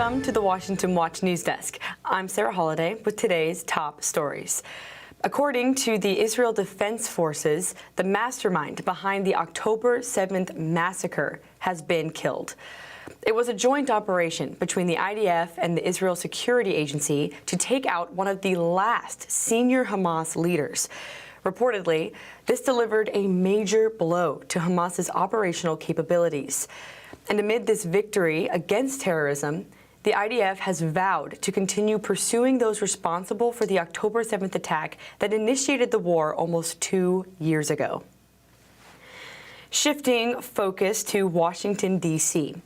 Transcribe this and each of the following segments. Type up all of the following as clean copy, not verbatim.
Welcome to the Washington Watch News Desk. I'm Sarah Holliday with today's top stories. According to the Israel Defense Forces, the mastermind behind the October 7th massacre has been killed. It was a joint operation between the IDF and the Israel Security Agency to take out one of the last senior Hamas leaders. Reportedly, this delivered a major blow to Hamas's operational capabilities. And amid this victory against terrorism, the IDF has vowed to continue pursuing those responsible for the October 7th attack that initiated the war almost 2 years ago. Shifting focus to Washington, D.C.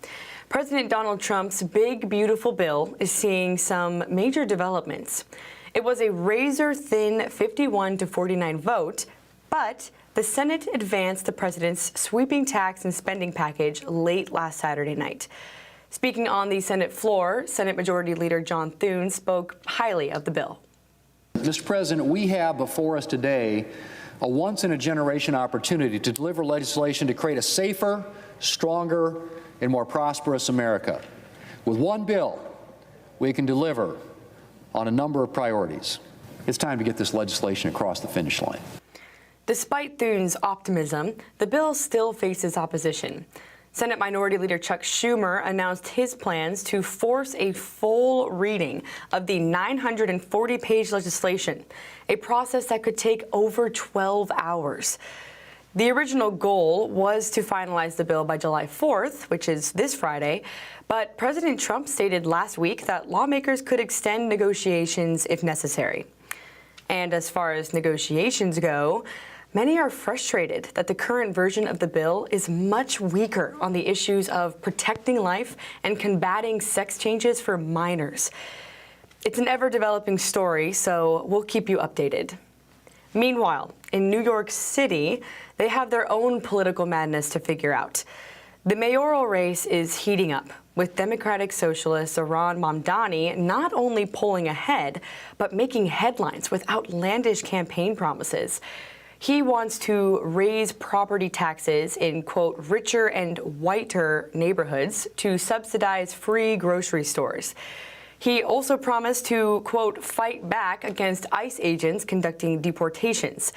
President Donald Trump's big, beautiful bill is seeing some major developments. It was a razor-thin 51-49 vote, but the Senate advanced the president's sweeping tax and spending package late last Saturday night. Speaking on the Senate floor, Senate Majority Leader John Thune spoke highly of the bill. Mr. President, we have before us today a once-in-a-generation opportunity to deliver legislation to create a safer, stronger, and more prosperous America. With one bill, we can deliver on a number of priorities. It's time to get this legislation across the finish line. Despite Thune's optimism, the bill still faces opposition. Senate Minority Leader Chuck Schumer announced his plans to force a full reading of the 940-page legislation, a process that could take over 12 hours. The original goal was to finalize the bill by July 4th, which is this Friday, but President Trump stated last week that lawmakers could extend negotiations if necessary. And as far as negotiations go, many are frustrated that the current version of the bill is much weaker on the issues of protecting life and combating sex changes for minors. It's an ever-developing story, so we'll keep you updated. Meanwhile, in New York City, they have their own political madness to figure out. The mayoral race is heating up, with Democratic Socialist Zohran Mamdani not only pulling ahead, but making headlines with outlandish campaign promises. He wants to raise property taxes in, quote, richer and whiter neighborhoods to subsidize free grocery stores. He also promised to, quote, fight back against ICE agents conducting deportations.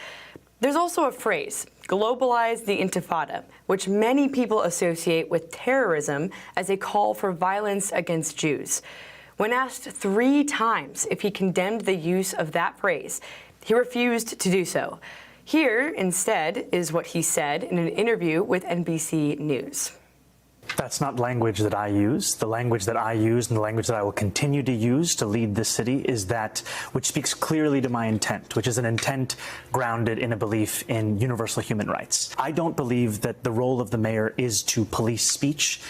There's also a phrase, globalize the intifada, which many people associate with terrorism as a call for violence against Jews. When asked 3 times if he condemned the use of that phrase, he refused to do so. Here, instead, is what he said in an interview with NBC News. That's not language that I use. The language that I use and the language that I will continue to use to lead this city is that which speaks clearly to my intent, which is an intent grounded in a belief in universal human rights. I don't believe that the role of the mayor is to police speech.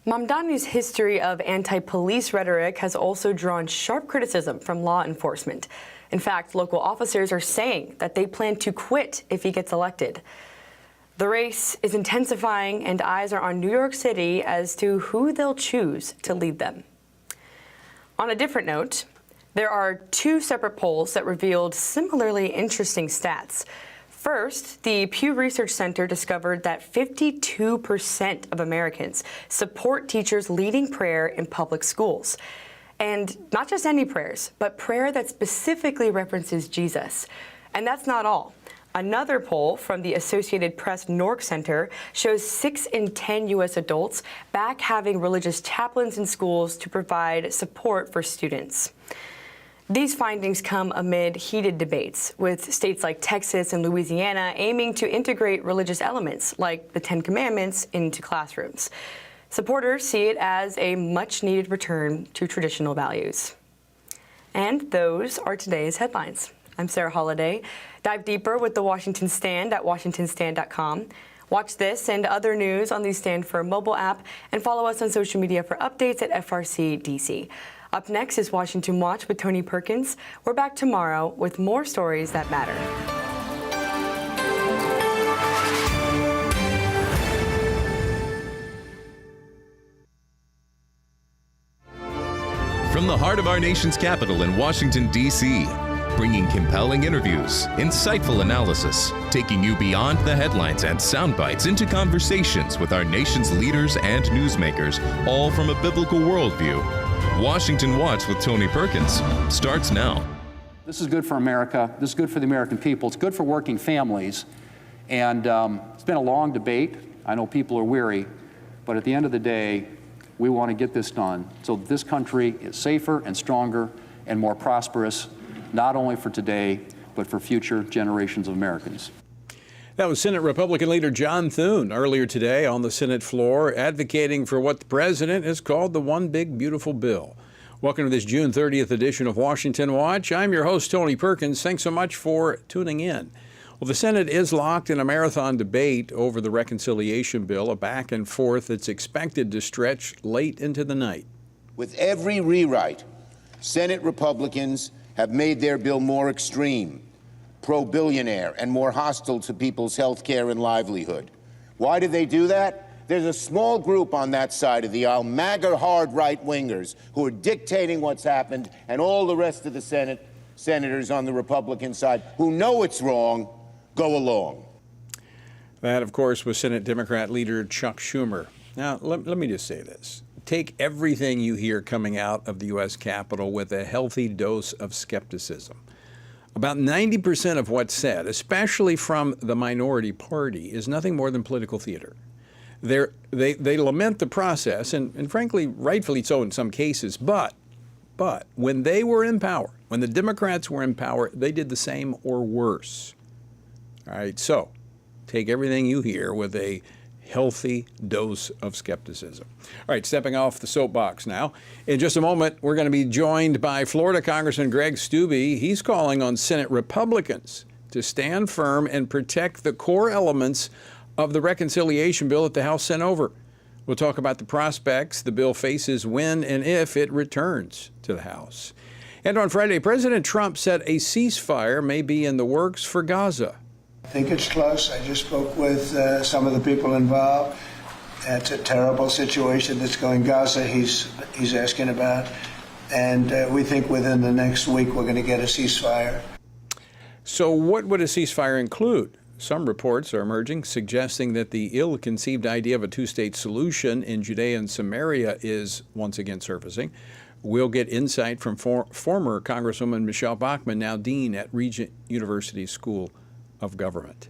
Mamdani's history of anti-police rhetoric has also drawn sharp criticism from law enforcement. In fact, local officers are saying that they plan to quit if he gets elected. The race is intensifying, and eyes are on New York City as to who they'll choose to lead them. On a different note, there are 2 separate polls that revealed similarly interesting stats. First, the Pew Research Center discovered that 52% of Americans support teachers leading prayer in public schools. And not just any prayers, but prayer that specifically references Jesus. And that's not all. Another poll from the Associated Press Nork Center shows 6 in 10 U.S. adults back having religious chaplains in schools to provide support for students. These findings come amid heated debates, with states like Texas and Louisiana aiming to integrate religious elements like the 10 Commandments into classrooms. Supporters see it as a much-needed return to traditional values. And those are today's headlines. I'm Sarah Holliday. Dive deeper with the Washington Stand at washingtonstand.com. Watch this and other news on the Stand Firm mobile app, and follow us on social media for updates at FRC-DC. Up next is Washington Watch with Tony Perkins. We're back tomorrow with more stories that matter. From the heart of our nation's capital in Washington, D.C., bringing compelling interviews, insightful analysis, taking you beyond the headlines and sound bites into conversations with our nation's leaders and newsmakers, all from a biblical worldview. Washington Watch with Tony Perkins starts now. This is good for America. This is good for the American people. It's good for working families. And it's been a long debate. I know people are weary. But at the end of the day, we want to get this done so that this country is safer and stronger and more prosperous, not only for today, but for future generations of Americans. That was Senate Republican leader John Thune earlier today on the Senate floor, advocating for what the president has called the One Big Beautiful Bill. Welcome to this June 30th edition of Washington Watch. I'm your host, Tony Perkins. Thanks so much for tuning in. Well, the Senate is locked in a marathon debate over the reconciliation bill, a back and forth that's expected to stretch late into the night. With every rewrite, Senate Republicans have made their bill more extreme, pro-billionaire, and more hostile to people's health care and livelihood. Why do they do that? There's a small group on that side of the aisle, MAGA hard right-wingers, who are dictating what's happened, and all the rest of the senators on the Republican side who know it's wrong, go along. That, of course, was Senate Democrat leader Chuck Schumer. Now, let me just say this. Take everything you hear coming out of the U.S. Capitol with a healthy dose of skepticism. About 90% of what's said, especially from the minority party, is nothing more than political theater. They lament the process, and frankly, rightfully so in some cases, but when they were in power, when the Democrats were in power, they did the same or worse. All right, so take everything you hear with a healthy dose of skepticism. All right, stepping off the soapbox now. In just a moment, we're going to be joined by Florida Congressman Greg Steube. He's calling on Senate Republicans to stand firm and protect the core elements of the reconciliation bill that the House sent over. We'll talk about the prospects the bill faces when and if it returns to the House. And on Friday, President Trump said a ceasefire may be in the works for Gaza. I think it's close. I just spoke with some of the people involved. It's a terrible situation that's going Gaza he's asking about. And we think within the next week we're going to get a ceasefire. So what would a ceasefire include? Some reports are emerging suggesting that the ill-conceived idea of a two-state solution in Judea and Samaria is once again surfacing. We'll get insight from former Congresswoman Michelle Bachmann, now dean at Regent University School of Government.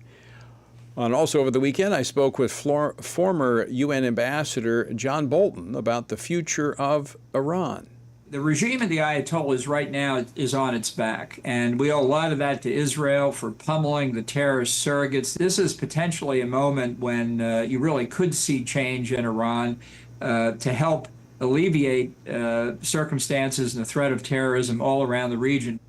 And also over the weekend, I spoke with former UN Ambassador John Bolton about the future of Iran. The regime of the Ayatollahs right now is on its back, and we owe a lot of that to Israel for pummeling the terrorist surrogates. This is potentially a moment when you really could see change in Iran to help alleviate circumstances and the threat of terrorism all around the region.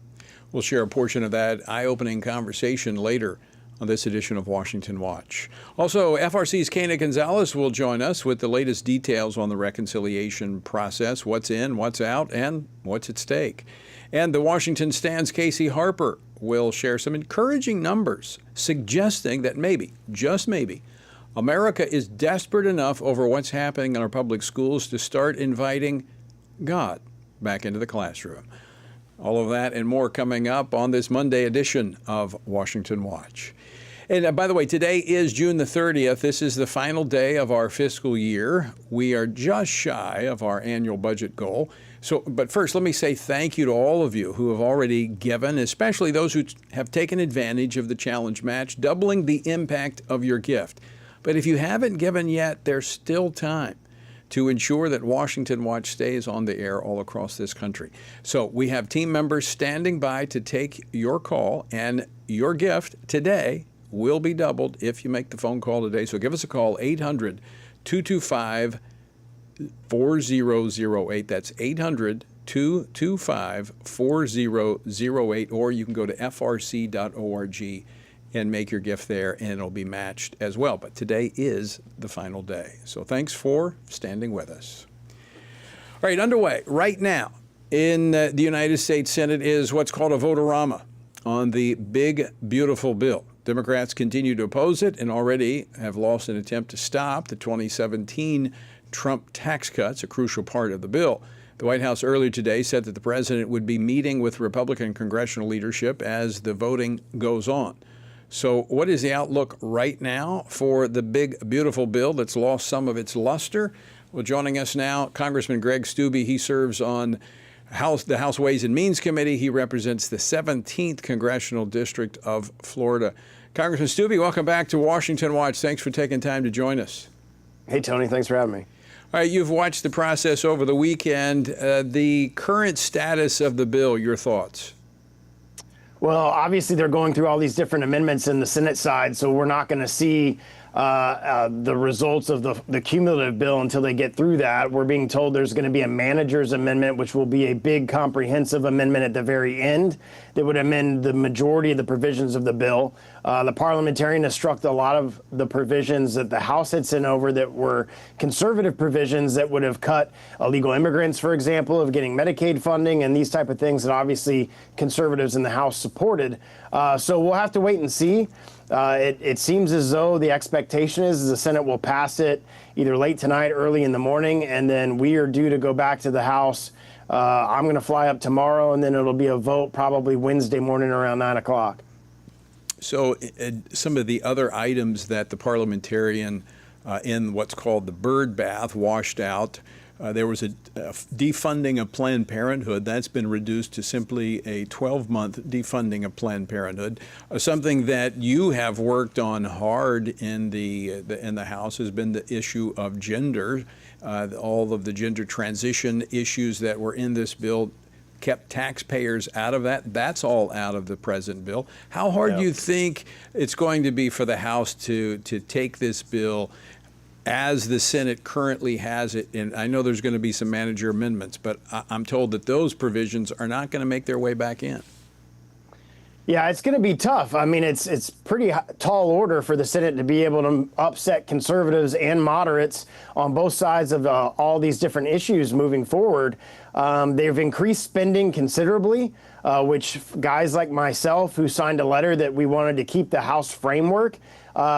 We'll share a portion of that eye-opening conversation later on this edition of Washington Watch. Also, FRC's Kana Gonzalez will join us with the latest details on the reconciliation process, what's in, what's out, and what's at stake. And the Washington Stand's Casey Harper will share some encouraging numbers suggesting that maybe, just maybe, America is desperate enough over what's happening in our public schools to start inviting God back into the classroom. All of that and more coming up on this Monday edition of Washington Watch. And by the way, today is June the 30th. This is the final day of our fiscal year. We are just shy of our annual budget goal. But first, let me say thank you to all of you who have already given, especially those who have taken advantage of the challenge match, doubling the impact of your gift. But if you haven't given yet, there's still time to ensure that Washington Watch stays on the air all across this country. So we have team members standing by to take your call, and your gift today will be doubled if you make the phone call today. So give us a call, 800-225-4008. That's 800-225-4008, or you can go to frc.org and make your gift there, and it'll be matched as well. But today is the final day. So thanks for standing with us. All right, underway right now in the United States Senate is what's called a vote-a-rama on the big, beautiful bill. Democrats continue to oppose it and already have lost an attempt to stop the 2017 Trump tax cuts, a crucial part of the bill. The White House earlier today said that the president would be meeting with Republican congressional leadership as the voting goes on. So what is the outlook right now for the big, beautiful bill that's lost some of its luster? Well, joining us now, Congressman Greg Steube. He serves on the House Ways and Means Committee. He represents the 17th Congressional District of Florida. Congressman Steube, welcome back to Washington Watch. Thanks for taking time to join us. Hey, Tony. Thanks for having me. All right, you've watched the process over the weekend. The current status of the bill, your thoughts? Well, obviously, they're going through all these different amendments in the Senate side, so we're not going to see the results of the cumulative bill until they get through that. We're being told there's going to be a manager's amendment, which will be a big comprehensive amendment at the very end that would amend the majority of the provisions of the bill. The parliamentarian has struck a lot of the provisions that the House had sent over that were conservative provisions that would have cut illegal immigrants, for example, of getting Medicaid funding and these type of things that obviously conservatives in the House supported. So we'll have to wait and see. It seems as though the expectation is the Senate will pass it either late tonight, early in the morning, and then we are due to go back to the House. I'm going to fly up tomorrow, and then it'll be a vote probably Wednesday morning around 9 o'clock. So some of the other items that the parliamentarian in what's called the bird bath washed out, there was a defunding of Planned Parenthood. That's been reduced to simply a 12-month defunding of Planned Parenthood. Something that you have worked on hard in the House has been the issue of gender. All of the gender transition issues that were in this bill kept taxpayers out of that. That's all out of the present bill. How hard do you think it's going to be for the House to take this bill as the Senate currently has it? And I know there's going to be some manager amendments, but I'm told that those provisions are not going to make their way back in. Yeah, it's going to be tough. I mean, it's pretty tall order for the Senate to be able to upset conservatives and moderates on both sides of all these different issues moving forward. They've increased spending considerably, which guys like myself who signed a letter that we wanted to keep the House framework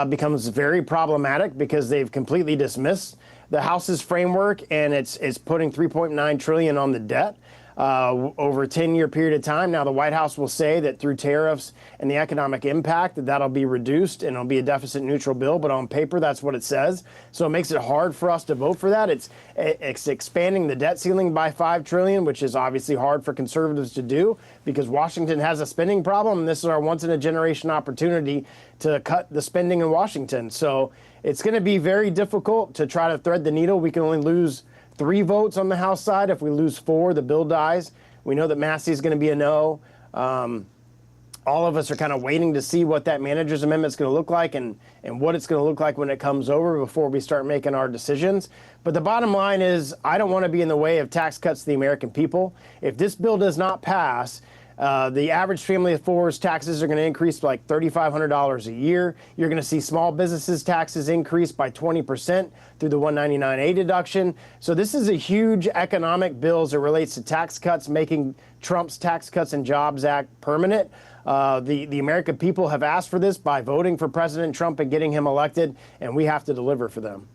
becomes very problematic because they've completely dismissed the House's framework, and it's putting $3.9 trillion on the debt over a 10-year period of time. Now, the White House will say that through tariffs and the economic impact, that'll be reduced and it'll be a deficit-neutral bill. But on paper, that's what it says. So it makes it hard for us to vote for that. It's expanding the debt ceiling by $5 trillion, which is obviously hard for conservatives to do because Washington has a spending problem, and this is our once-in-a-generation opportunity to cut the spending in Washington. So it's going to be very difficult to try to thread the needle. We can only lose 3 votes on the House side. If we lose 4, the bill dies. We know that Massey is going to be a no. All of us are kind of waiting to see what that manager's amendment is going to look like and what it's going to look like when it comes over before we start making our decisions. But the bottom line is I don't want to be in the way of tax cuts to the American people. If this bill does not pass, the average family of 4's taxes are going to increase by like $3,500 a year. You're going to see small businesses' taxes increase by 20% through the 199A deduction. So this is a huge economic bill as it relates to tax cuts, making Trump's Tax Cuts and Jobs Act permanent. The American people have asked for this by voting for President Trump and getting him elected, and we have to deliver for them.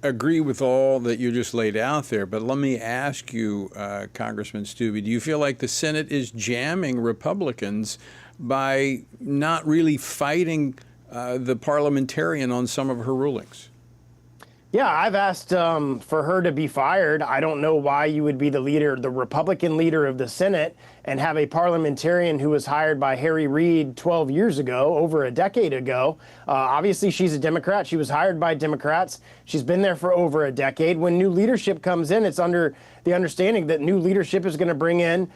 Agree with all that you just laid out there, but let me ask you, Congressman Steube, do you feel like the Senate is jamming Republicans by not really fighting the parliamentarian on some of her rulings? Yeah, I've asked for her to be fired. I don't know why you would be the leader, the Republican leader of the Senate, and have a parliamentarian who was hired by Harry Reid 12 years ago, over a decade ago. Obviously, she's a Democrat. She was hired by Democrats. She's been there for over a decade. When new leadership comes in, it's under the understanding that new leadership is going to bring in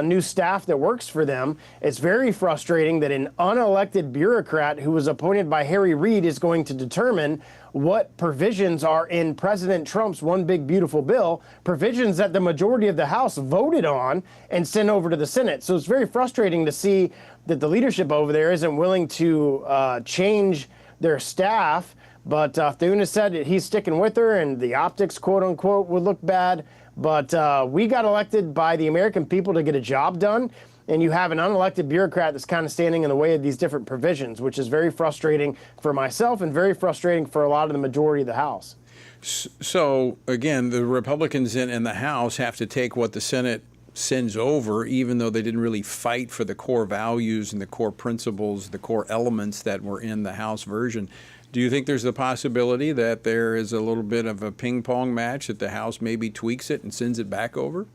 new staff that works for them. It's very frustrating that an unelected bureaucrat who was appointed by Harry Reid is going to determine what provisions are in President Trump's One Big Beautiful Bill, provisions that the majority of the House voted on and sent over to the Senate. So it's very frustrating to see that the leadership over there isn't willing to change their staff. But Thune has said that he's sticking with her, and the optics, quote unquote, would look bad. But we got elected by the American people to get a job done. And you have an unelected bureaucrat that's kind of standing in the way of these different provisions, which is very frustrating for myself and very frustrating for a lot of the majority of the House. So, again, the Republicans in the House have to take what the Senate sends over, even though they didn't really fight for the core values and the core principles, the core elements that were in the House version. Do you think there's the possibility that there is a little bit of a ping pong match, that the House maybe tweaks it and sends it back over?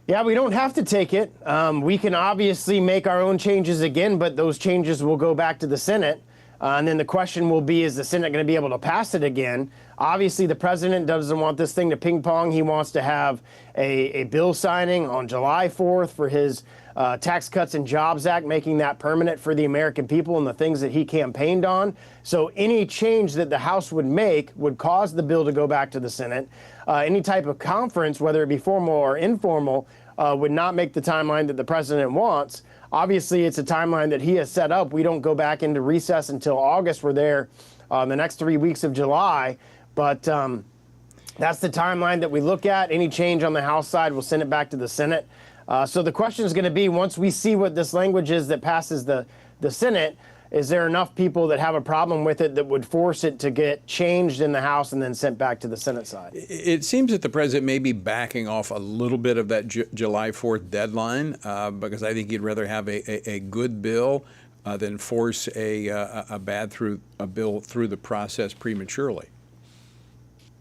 Yeah, we don't have to take it. We can obviously make our own changes again, but those changes will go back to the Senate. And then the question will be, is the Senate going to be able to pass it again? Obviously, the president doesn't want this thing to ping pong. He wants to have a bill signing on July 4th for his Tax Cuts and Jobs Act, making that permanent for the American people and the things that he campaigned on. So any change that the House would make would cause the bill to go back to the Senate. Any type of conference, whether it be formal or informal, would not make the timeline that the president wants. Obviously, it's a timeline that he has set up. We don't go back into recess until August. We're there the next 3 weeks of July. But that's the timeline that we look at. Any change on the House side, we'll send it back to the Senate. So the question is going to be, once we see what this language is that passes the Senate, is there enough people that have a problem with it that would force it to get changed in the House and then sent back to the Senate side? It seems that the president may be backing off a little bit of that July 4th deadline because I think he'd rather have a good bill than force a bad bill through the process prematurely.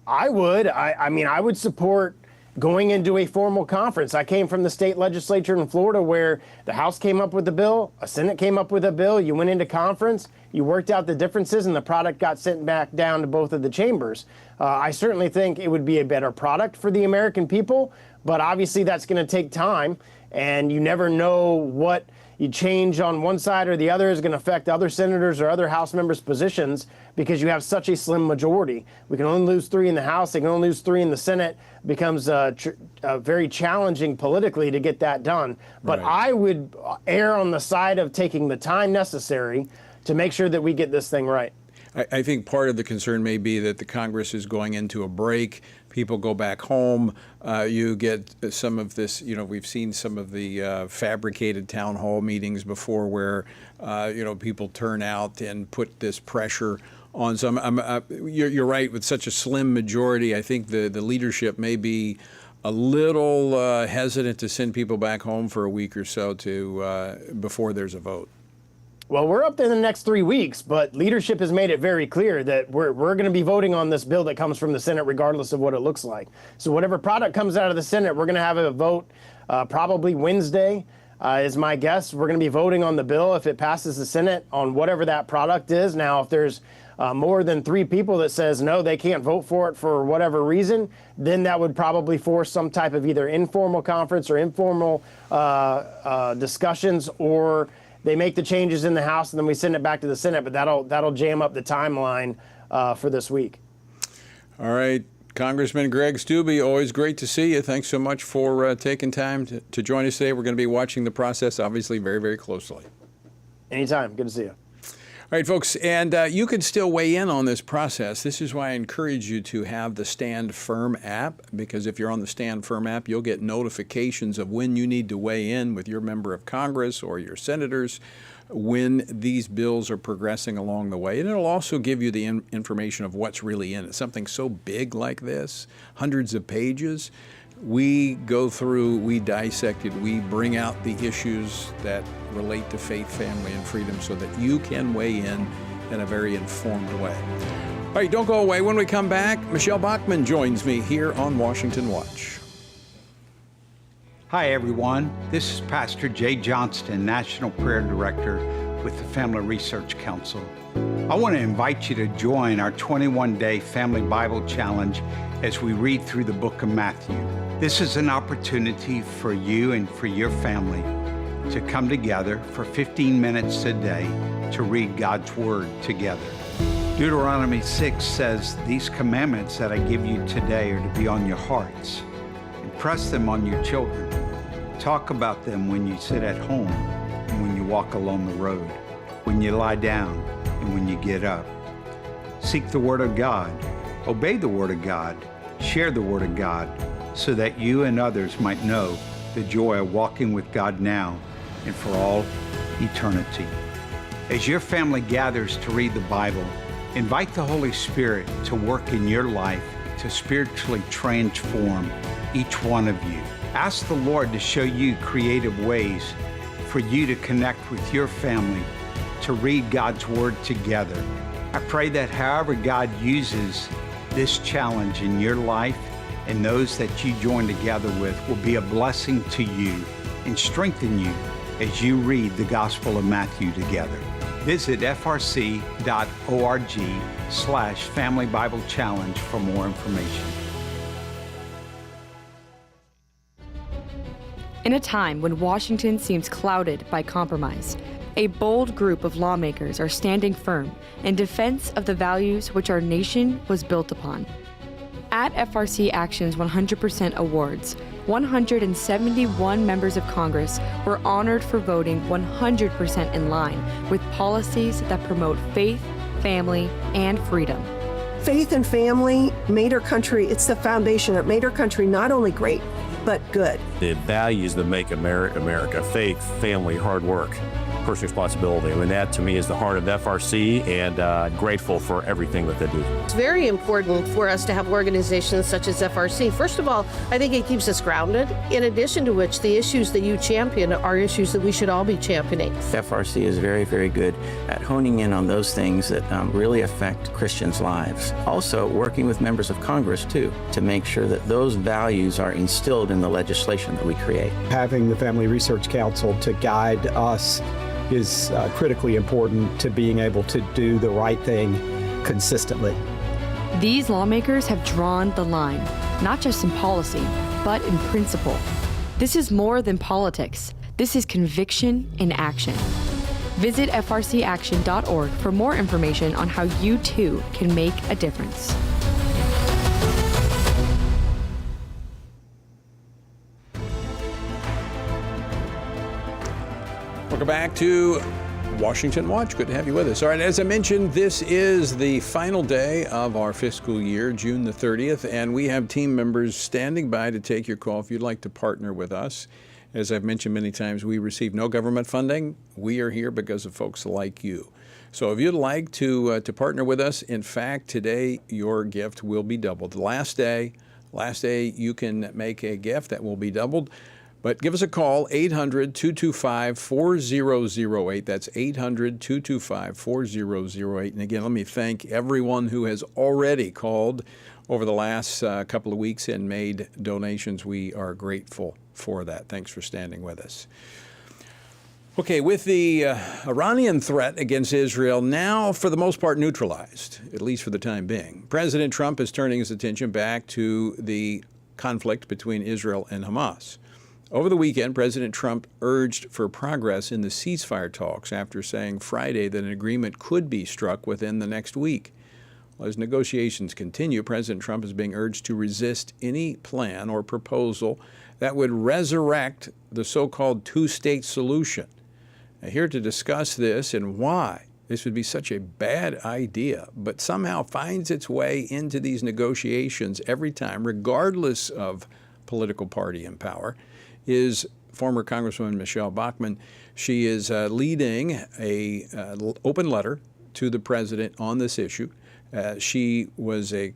I would. I mean, I would support going into a formal conference. I came from the state legislature in Florida where the House came up with a bill, a Senate came up with a bill, you went into conference, you worked out the differences, and the product got sent back down to both of the chambers. I certainly think it would be a better product for the American people, but obviously that's going to take time, and you never know what you change on one side or the other is going to affect other senators or other House members' positions because you have such a slim majority. We can only lose 3 in the House. They can only lose 3 in the Senate. It becomes very challenging politically to get that done. But right. I would err on the side of taking the time necessary to make sure that we get this thing right. I think part of the concern may be that the Congress is going into a break. People go back home. You get some of this, we've seen some of the fabricated town hall meetings before where, people turn out and put this pressure on some. You're right, with such a slim majority, I think the leadership may be a little hesitant to send people back home for a week or so before there's a vote. Well, we're up to the next 3 weeks, but leadership has made it very clear that we're going to be voting on this bill that comes from the Senate regardless of what it looks like. So whatever product comes out of the Senate, we're going to have a vote probably Wednesday is my guess. We're going to be voting on the bill if it passes the Senate on whatever that product is. Now, if there's more than 3 people that says no, they can't vote for it for whatever reason, then that would probably force some type of either informal conference or informal discussions, or they make the changes in the House and then we send it back to the Senate, but that'll jam up the timeline for this week. All right, Congressman Greg Steube, always great to see you. Thanks so much for taking time to join us today. We're going to be watching the process, obviously, very, very closely. Anytime. Good to see you. All right, folks, and you can still weigh in on this process. This is why I encourage you to have the Stand Firm app, because if you're on the Stand Firm app, you'll get notifications of when you need to weigh in with your member of Congress or your senators when these bills are progressing along the way. And it'll also give you the information of what's really in it. Something so big like this, hundreds of pages, we go through, we dissect it, we bring out the issues that relate to faith, family, and freedom so that you can weigh in a very informed way. All right, don't go away. When we come back, Michelle Bachmann joins me here on Washington Watch. Hi, everyone. This is Pastor Jay Johnston, National Prayer Director with the Family Research Council. I want to invite you to join our 21-day Family Bible Challenge as we read through the book of Matthew. This is an opportunity for you and for your family to come together for 15 minutes a day to read God's Word together. Deuteronomy 6 says, "These commandments that I give you today are to be on your hearts. Impress them on your children. Talk about them when you sit at home and when you walk along the road, when you lie down and when you get up. Seek the Word of God. Obey the Word of God. Share the Word of God so that you and others might know the joy of walking with God now and for all eternity." As your family gathers to read the Bible, Invite the Holy Spirit to work in your life to spiritually transform each one of you. Ask the Lord to show you creative ways for you to connect with your family, to read God's Word together. I pray that however God uses this challenge in your life and those that you join together with will be a blessing to you and strengthen you as you read the Gospel of Matthew together. Visit frc.org/Family Bible Challenge for more information. In a time when Washington seems clouded by compromise, a bold group of lawmakers are standing firm in defense of the values which our nation was built upon. At FRC Action's 100% Awards, 171 members of Congress were honored for voting 100% in line with policies that promote faith, family, and freedom. Faith and family made our country, it's the foundation that made our country not only great, but good. The values that make America, faith, family, hard work, personal responsibility. I mean, that to me is the heart of FRC, and grateful for everything that they do. It's very important for us to have organizations such as FRC. First of all, I think it keeps us grounded, in addition to which the issues that you champion are issues that we should all be championing. FRC is very, very good at honing in on those things that really affect Christians' lives. Also, working with members of Congress, too, to make sure that those values are instilled in the legislation that we create. Having the Family Research Council to guide us is critically important to being able to do the right thing consistently. These lawmakers have drawn the line, not just in policy, but in principle. This is more than politics. This is conviction in action. Visit frcaction.org for more information on how you too can make a difference. Welcome back to Washington Watch. Good to have you with us. All right, as I mentioned, this is the final day of our fiscal year, June the 30th, and we have team members standing by to take your call if you'd like to partner with us. As I've mentioned many times, we receive no government funding. We are here because of folks like you. So if you'd like to partner with us, in fact, today your gift will be doubled. Last day you can make a gift that will be doubled. But give us a call, 800-225-4008. That's 800-225-4008. And again, let me thank everyone who has already called over the last couple of weeks and made donations. We are grateful for that. Thanks for standing with us. Okay, with the Iranian threat against Israel now for the most part neutralized, at least for the time being, President Trump is turning his attention back to the conflict between Israel and Hamas. Over the weekend, President Trump urged for progress in the ceasefire talks after saying Friday that an agreement could be struck within the next week. Well, as negotiations continue, President Trump is being urged to resist any plan or proposal that would resurrect the so-called two-state solution. Now, here to discuss this and why this would be such a bad idea, but somehow finds its way into these negotiations every time, regardless of political party in power, is former Congresswoman Michelle Bachmann. She is leading an open letter to the president on this issue. She was a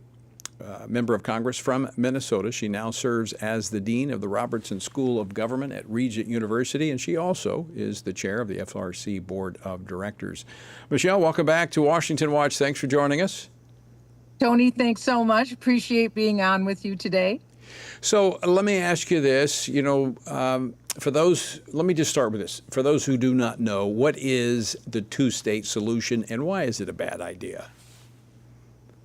member of Congress from Minnesota. She now serves as the dean of the Robertson School of Government at Regent University, and she also is the chair of the FRC Board of Directors. Michelle, welcome back to Washington Watch. Thanks for joining us. Tony, thanks so much. Appreciate being on with you today. So let me ask you this, for those, let me just start with this. For those who do not know, what is the two-state solution and why is it a bad idea?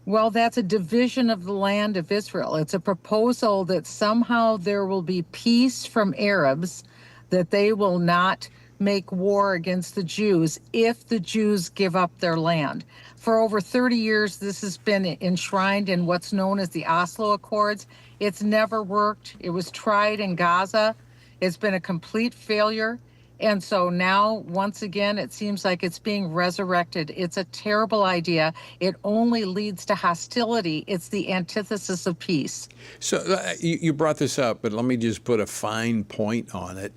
Well, that's a division of the land of Israel. It's a proposal that somehow there will be peace from Arabs, that they will not make war against the Jews if the Jews give up their land. For over 30 years, this has been enshrined in what's known as the Oslo Accords. It's never worked. It was tried in Gaza. It's been a complete failure. And so now, once again, it seems like it's being resurrected. It's a terrible idea. It only leads to hostility. It's the antithesis of peace. So you brought this up, but let me just put a fine point on it.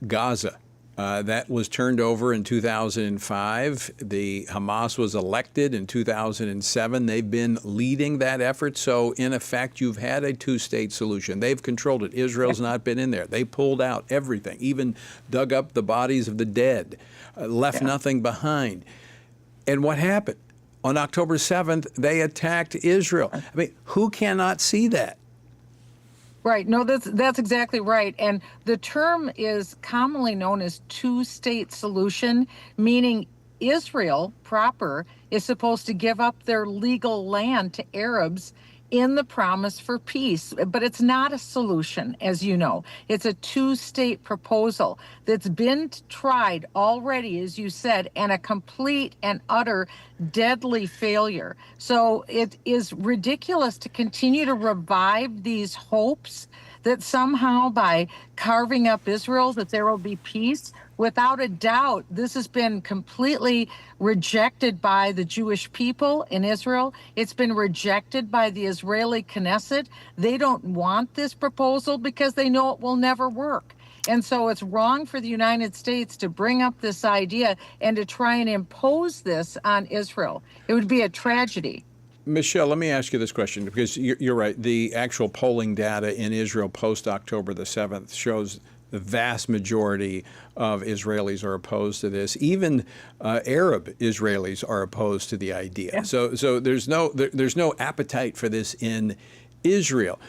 Gaza. That was turned over in 2005. The Hamas was elected in 2007. They've been leading that effort. So, in effect, you've had a two-state solution. They've controlled it. Israel's not been in there. They pulled out everything, even dug up the bodies of the dead, left nothing behind. And what happened? On October 7th, they attacked Israel. I mean, who cannot see that? Right. No, that's exactly right. And the term is commonly known as two-state solution, meaning Israel proper is supposed to give up their legal land to Arabs in the promise for peace. But it's not a solution, as you know. It's a two-state proposal that's been tried already, as you said, and a complete and utter deadly failure. So it is ridiculous to continue to revive these hopes that somehow by carving up Israel that there will be peace. Without a doubt, this has been completely rejected by the Jewish people in Israel. It's been rejected by the Israeli Knesset. They don't want this proposal because they know it will never work. And so it's wrong for the United States to bring up this idea and to try and impose this on Israel. It would be a tragedy. Michelle, let me ask you this question, because you're right. The actual polling data in Israel post-October the 7th shows the vast majority of Israelis are opposed to this. Even Arab Israelis are opposed to the idea. Yeah. So there's no appetite for this in Israel.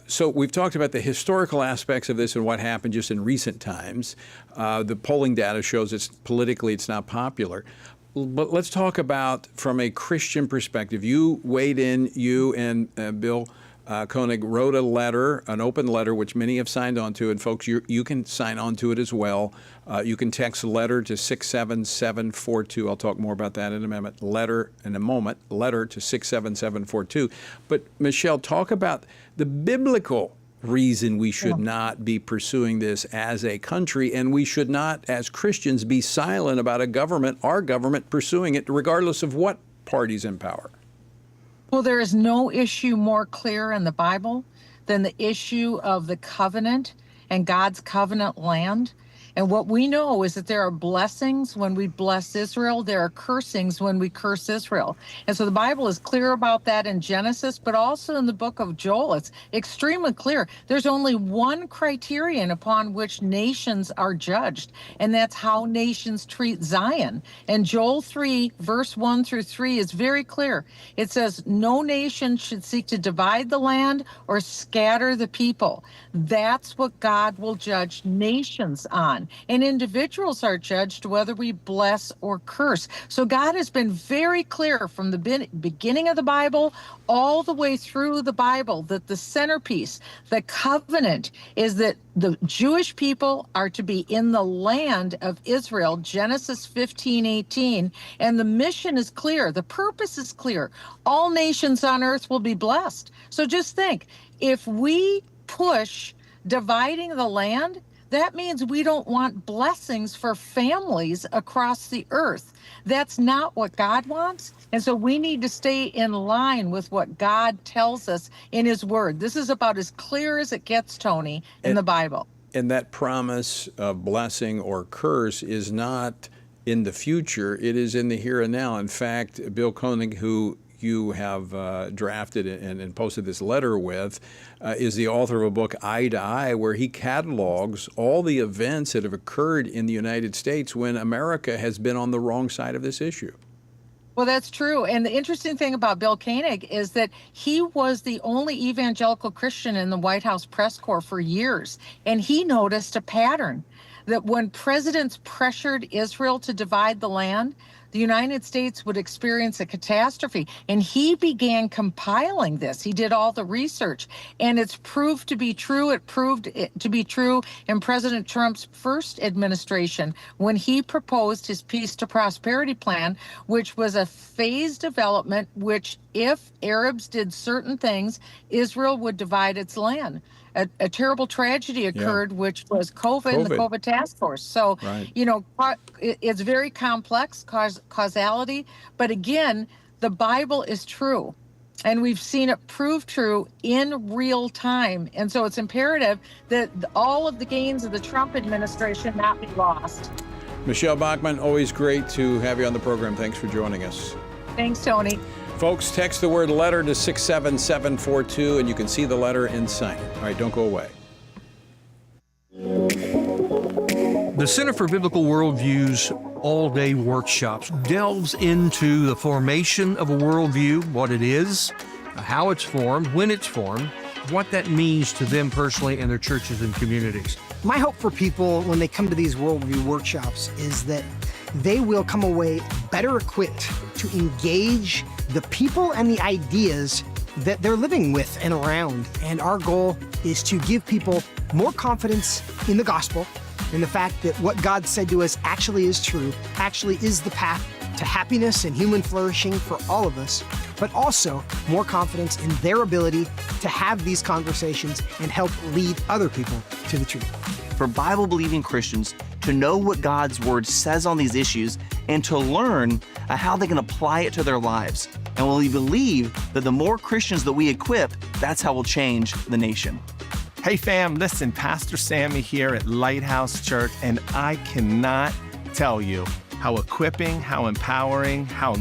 So we've talked about the historical aspects of this and what happened just in recent times. The polling data shows it's not popular. But let's talk about from a Christian perspective. You weighed in, you and Bill Koenig wrote a letter, an open letter, which many have signed on to. And folks, you can sign on to it as well. You can text letter to 67742. I'll talk more about that in a moment. Letter to 67742. But Michelle, talk about the biblical reason we should not be pursuing this as a country, and we should not, as Christians, be silent about our government pursuing it, regardless of what party's in power. Well, there is no issue more clear in the Bible than the issue of the covenant and God's covenant land. And what we know is that there are blessings when we bless Israel. There are cursings when we curse Israel. And so the Bible is clear about that in Genesis, but also in the book of Joel. It's extremely clear. There's only one criterion upon which nations are judged, and that's how nations treat Zion. And Joel 3, verse 1 through 3 is very clear. It says, no nation should seek to divide the land or scatter the people. That's what God will judge nations on. And individuals are judged whether we bless or curse. So God has been very clear from the beginning of the Bible all the way through the Bible that the centerpiece, the covenant, is that the Jewish people are to be in the land of Israel, Genesis 15:18. And the mission is clear. The purpose is clear. All nations on earth will be blessed. So just think, if we push dividing the land, that means we don't want blessings for families across the earth. That's not what God wants. And so we need to stay in line with what God tells us in his word. This is about as clear as it gets, Tony, in the Bible. And that promise of blessing or curse is not in the future. It is in the here and now. In fact, Bill Koenig, who you have drafted and posted this letter with, is the author of a book, Eye to Eye, where he catalogs all the events that have occurred in the United States when America has been on the wrong side of this issue. Well, that's true. And the interesting thing about Bill Koenig is that he was the only evangelical Christian in the White House press corps for years. And he noticed a pattern that when presidents pressured Israel to divide the land, the United States would experience a catastrophe. And he began compiling this. He did all the research, and it's proved to be true. It proved to be true in President Trump's first administration when he proposed his Peace to Prosperity plan, which was a phased development, which if Arabs did certain things, Israel would divide its land. A terrible tragedy occurred, which was COVID and the COVID task force. So, you know, it's very complex causality. But again, the Bible is true. And we've seen it prove true in real time. And so it's imperative that all of the gains of the Trump administration not be lost. Michelle Bachmann, always great to have you on the program. Thanks for joining us. Thanks, Tony. Folks, text the word letter to 67742 and you can see the letter and sign it. All right, don't go away. The Center for Biblical Worldview's all-day workshops delves into the formation of a worldview, what it is, how it's formed, when it's formed, what that means to them personally and their churches and communities. My hope for people when they come to these worldview workshops is that they will come away better equipped to engage the people and the ideas that they're living with and around. And our goal is to give people more confidence in the gospel, in the fact that what God said to us actually is true, actually is the path to happiness and human flourishing for all of us, but also more confidence in their ability to have these conversations and help lead other people to the truth. For Bible-believing Christians to know what God's Word says on these issues and to learn how they can apply it to their lives. And we believe that the more Christians that we equip, that's how we'll change the nation. Hey fam, listen, Pastor Sammy here at Lighthouse Church, and I cannot tell you how equipping, how empowering, how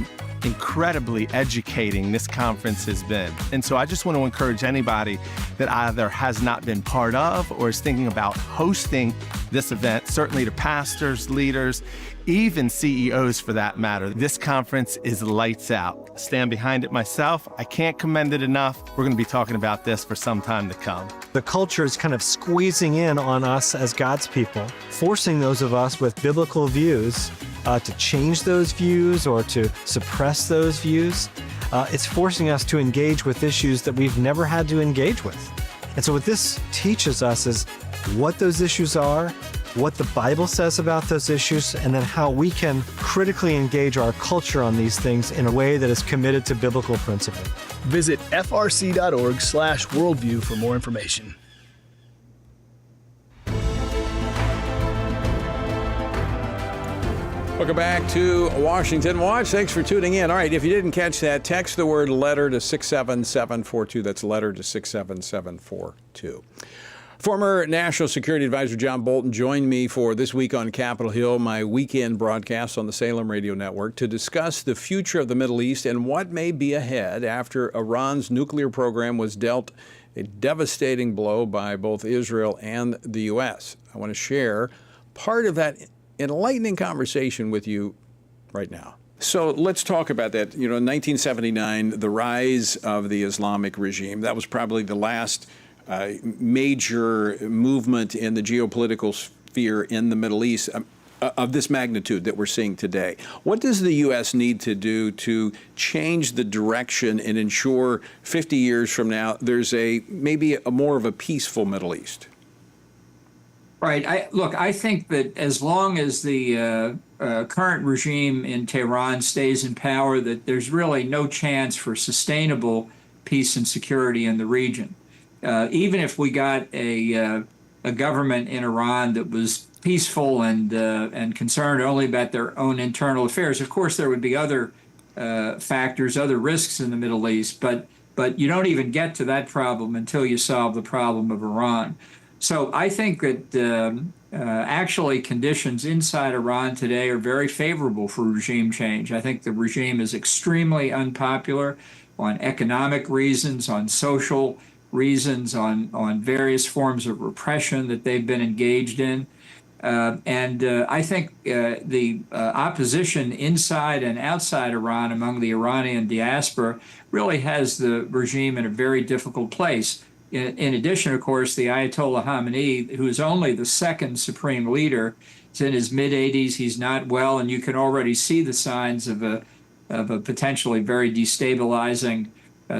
incredibly educating this conference has been. And so I just want to encourage anybody that either has not been part of or is thinking about hosting this event, certainly to pastors, leaders, even CEOs for that matter. This conference is lights out. Stand behind it myself. I can't commend it enough. We're going to be talking about this for some time to come. The culture is kind of squeezing in on us as God's people, forcing those of us with biblical views to change those views or to suppress those views. It's forcing us to engage with issues that we've never had to engage with. And so what this teaches us is what those issues are, what the Bible says about those issues, and then how we can critically engage our culture on these things in a way that is committed to biblical principle. Visit frc.org/worldview for more information. Welcome back to Washington Watch. Thanks for tuning in. All right, if you didn't catch that, text the word letter to 67742. That's letter to 67742. Former National Security Advisor John Bolton joined me for This Week on Capitol Hill, my weekend broadcast on the Salem Radio Network, to discuss the future of the Middle East and what may be ahead after Iran's nuclear program was dealt a devastating blow by both Israel and the U.S. I want to share part of that enlightening conversation with you right now. So let's talk about that. You know, in 1979, the rise of the Islamic regime, that was probably the last major movement in the geopolitical sphere in the Middle East of this magnitude that we're seeing today. What does the U.S. need to do to change the direction and ensure 50 years from now there's maybe more of a peaceful Middle East? Right. I think that as long as the current regime in Tehran stays in power, that there's really no chance for sustainable peace and security in the region. Even if we got a government in Iran that was peaceful and concerned only about their own internal affairs, of course there would be other factors, other risks in the Middle East. But you don't even get to that problem until you solve the problem of Iran. So I think that actually conditions inside Iran today are very favorable for regime change. I think the regime is extremely unpopular on economic reasons, on social reasons, on various forms of repression that they've been engaged in. I think the opposition inside and outside Iran among the Iranian diaspora really has the regime in a very difficult place. In addition, of course, the Ayatollah Khamenei, who is only the second supreme leader, is in his mid-80s. He's not well, and you can already see the signs of a potentially very destabilizing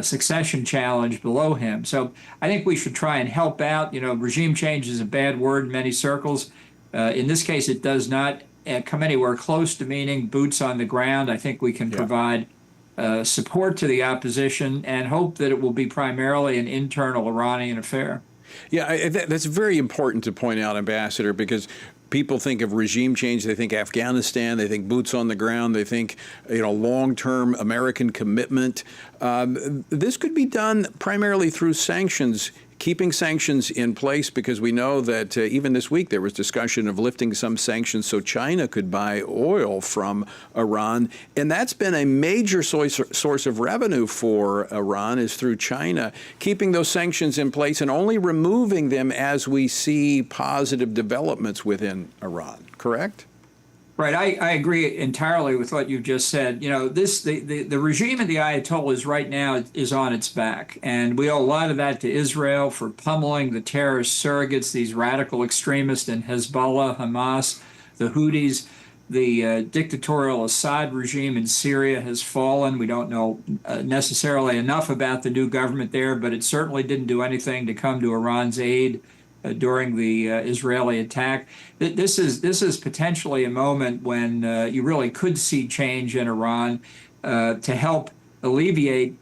succession challenge below him. So I think we should try and help out. You know, regime change is a bad word in many circles. In this case, it does not come anywhere close to meaning boots on the ground. I think we can provide support to the opposition and hope that it will be primarily an internal Iranian affair. Yeah, that's very important to point out, Ambassador, because people think of regime change, they think Afghanistan, they think boots on the ground, they think, long-term American commitment. This could be done primarily through sanctions, keeping sanctions in place, because we know that even this week there was discussion of lifting some sanctions so China could buy oil from Iran. And that's been a major source of revenue for Iran, is through China. Keeping those sanctions in place and only removing them as we see positive developments within Iran, correct? Right, I agree entirely with what you've just said. The regime of the Ayatollahs right now is on its back, and we owe a lot of that to Israel for pummeling the terrorist surrogates, these radical extremists in Hezbollah, Hamas, the Houthis. The dictatorial Assad regime in Syria has fallen. We don't know necessarily enough about the new government there, but it certainly didn't do anything to come to Iran's aid during the Israeli attack. This is potentially a moment when you really could see change in Iran to help alleviate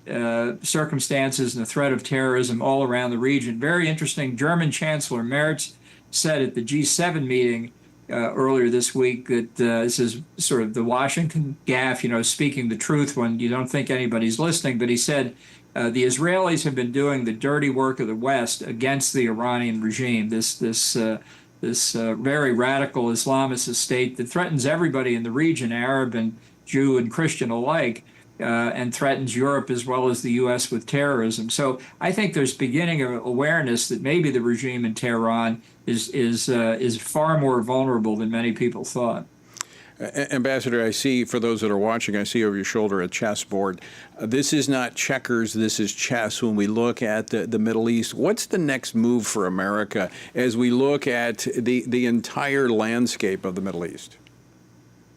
circumstances and the threat of terrorism all around the region. Very interesting. German Chancellor Merz said at the G7 meeting earlier this week that this is sort of the Washington gaffe, speaking the truth when you don't think anybody's listening. But he said, the Israelis have been doing the dirty work of the West against the Iranian regime, this very radical Islamist state that threatens everybody in the region, Arab and Jew and Christian alike, and threatens Europe as well as the U.S. with terrorism. So I think there's beginning of awareness that maybe the regime in Tehran is far more vulnerable than many people thought. Ambassador, I see, for those that are watching, I see over your shoulder a chessboard. This is not checkers, this is chess. When we look at the Middle East, what's the next move for America as we look at the entire landscape of the Middle East?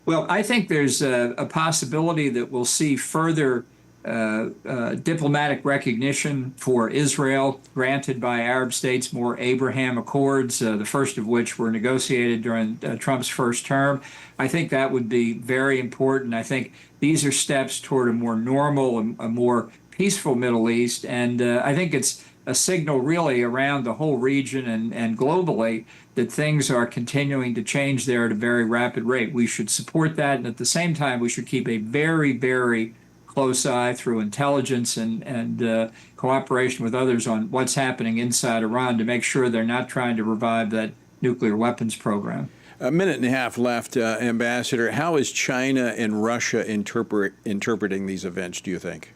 Well, I think there's a possibility that we'll see further diplomatic recognition for Israel granted by Arab states, more Abraham Accords, the first of which were negotiated during Trump's first term. I think that would be very important. I think these are steps toward a more normal, a more peaceful Middle East. And I think it's a signal really around the whole region and globally that things are continuing to change there at a very rapid rate. We should support that. And at the same time, we should keep a very, very close eye through intelligence and cooperation with others on what's happening inside Iran to make sure they're not trying to revive that nuclear weapons program. A minute and a half left, Ambassador. How is China and Russia interpreting these events, do you think?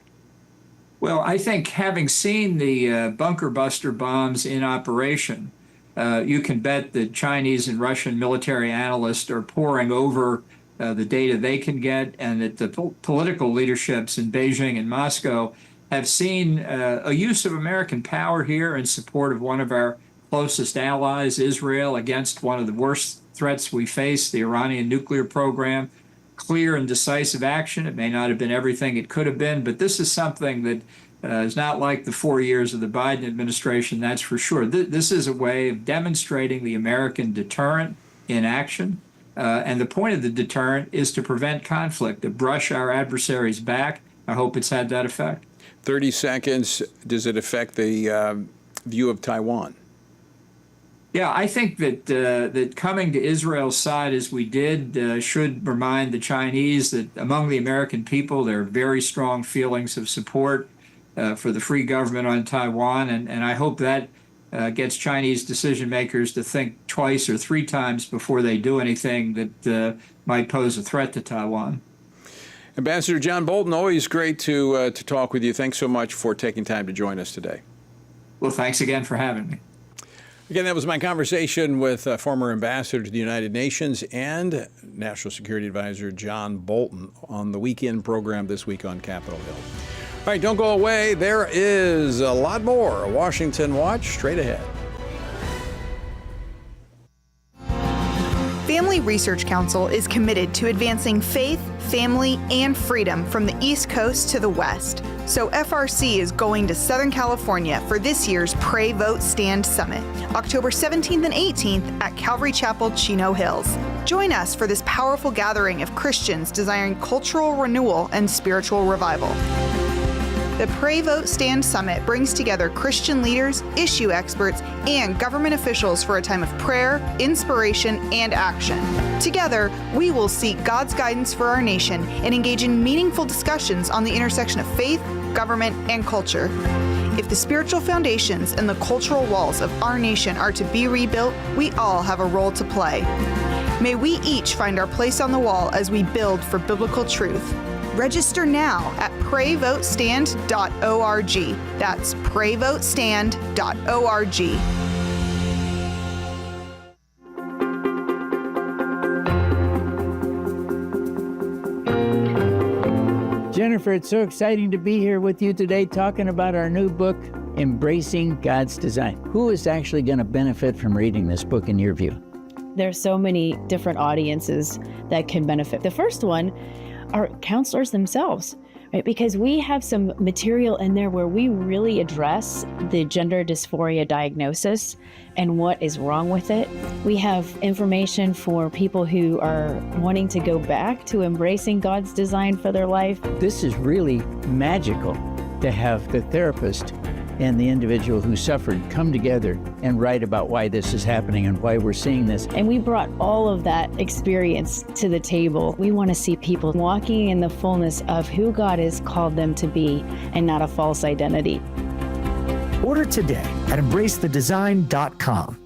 Well, I think having seen the bunker buster bombs in operation, you can bet that Chinese and Russian military analysts are poring over the data they can get, and that the political leaderships in Beijing and Moscow have seen a use of American power here in support of one of our closest allies, Israel, against one of the worst threats we face, the Iranian nuclear program. Clear and decisive action. It may not have been everything it could have been, but this is something that is not like the 4 years of the Biden administration, that's for sure. This is a way of demonstrating the American deterrent in action. And the point of the deterrent is to prevent conflict, to brush our adversaries back. I hope it's had that effect. 30 seconds. Does it affect the view of Taiwan? Yeah, I think that coming to Israel's side as we did should remind the Chinese that among the American people, there are very strong feelings of support for the free government on Taiwan. And I hope that gets Chinese decision makers to think twice or three times before they do anything that might pose a threat to Taiwan. Ambassador John Bolton, always great to talk with you. Thanks so much for taking time to join us today. Well, thanks again for having me. Again, that was my conversation with former ambassador to the United Nations and National Security Advisor John Bolton on the weekend program this week on Capitol Hill. All right, don't go away. There is a lot more Washington Watch straight ahead. Family Research Council is committed to advancing faith, family, and freedom from the East Coast to the West. So FRC is going to Southern California for this year's Pray, Vote, Stand Summit, October 17th and 18th at Calvary Chapel, Chino Hills. Join us for this powerful gathering of Christians desiring cultural renewal and spiritual revival. The Pray, Vote, Stand Summit brings together Christian leaders, issue experts, and government officials for a time of prayer, inspiration, and action. Together, we will seek God's guidance for our nation and engage in meaningful discussions on the intersection of faith, government, and culture. If the spiritual foundations and the cultural walls of our nation are to be rebuilt, we all have a role to play. May we each find our place on the wall as we build for biblical truth. Register now at prayvotestand.org. That's prayvotestand.org. Jennifer, it's so exciting to be here with you today talking about our new book, Embracing God's Design. Who is actually going to benefit from reading this book in your view? There's so many different audiences that can benefit. The first one are counselors themselves, right? Because we have some material in there where we really address the gender dysphoria diagnosis and what is wrong with it. We have information for people who are wanting to go back to embracing God's design for their life. This is really magical to have the therapist and the individual who suffered come together and write about why this is happening and why we're seeing this. And we brought all of that experience to the table. We want to see people walking in the fullness of who God has called them to be and not a false identity. Order today at embracethedesign.com.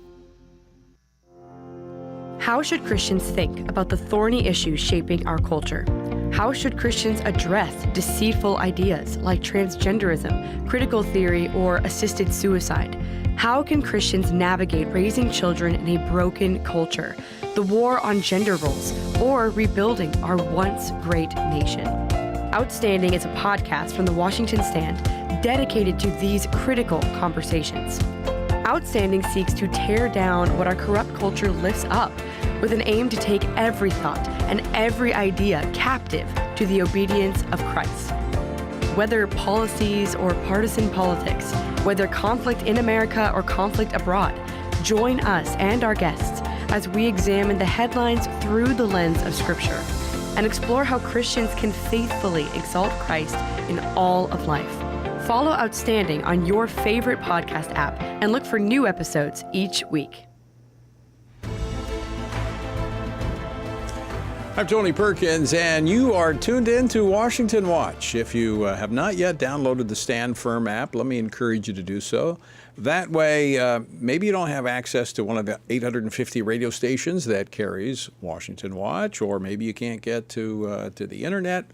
How should Christians think about the thorny issues shaping our culture? How should Christians address deceitful ideas like transgenderism, critical theory, or assisted suicide? How can Christians navigate raising children in a broken culture, the war on gender roles, or rebuilding our once great nation? Outstanding is a podcast from the Washington Stand dedicated to these critical conversations. Outstanding seeks to tear down what our corrupt culture lifts up with an aim to take every thought and every idea captive to the obedience of Christ. Whether policies or partisan politics, whether conflict in America or conflict abroad, join us and our guests as we examine the headlines through the lens of Scripture and explore how Christians can faithfully exalt Christ in all of life. Follow Outstanding on your favorite podcast app and look for new episodes each week. I'm Tony Perkins, and you are tuned in to Washington Watch. If you have not yet downloaded the Stand Firm app, let me encourage you to do so. That way, maybe you don't have access to one of the 850 radio stations that carries Washington Watch, or maybe you can't get to the internet.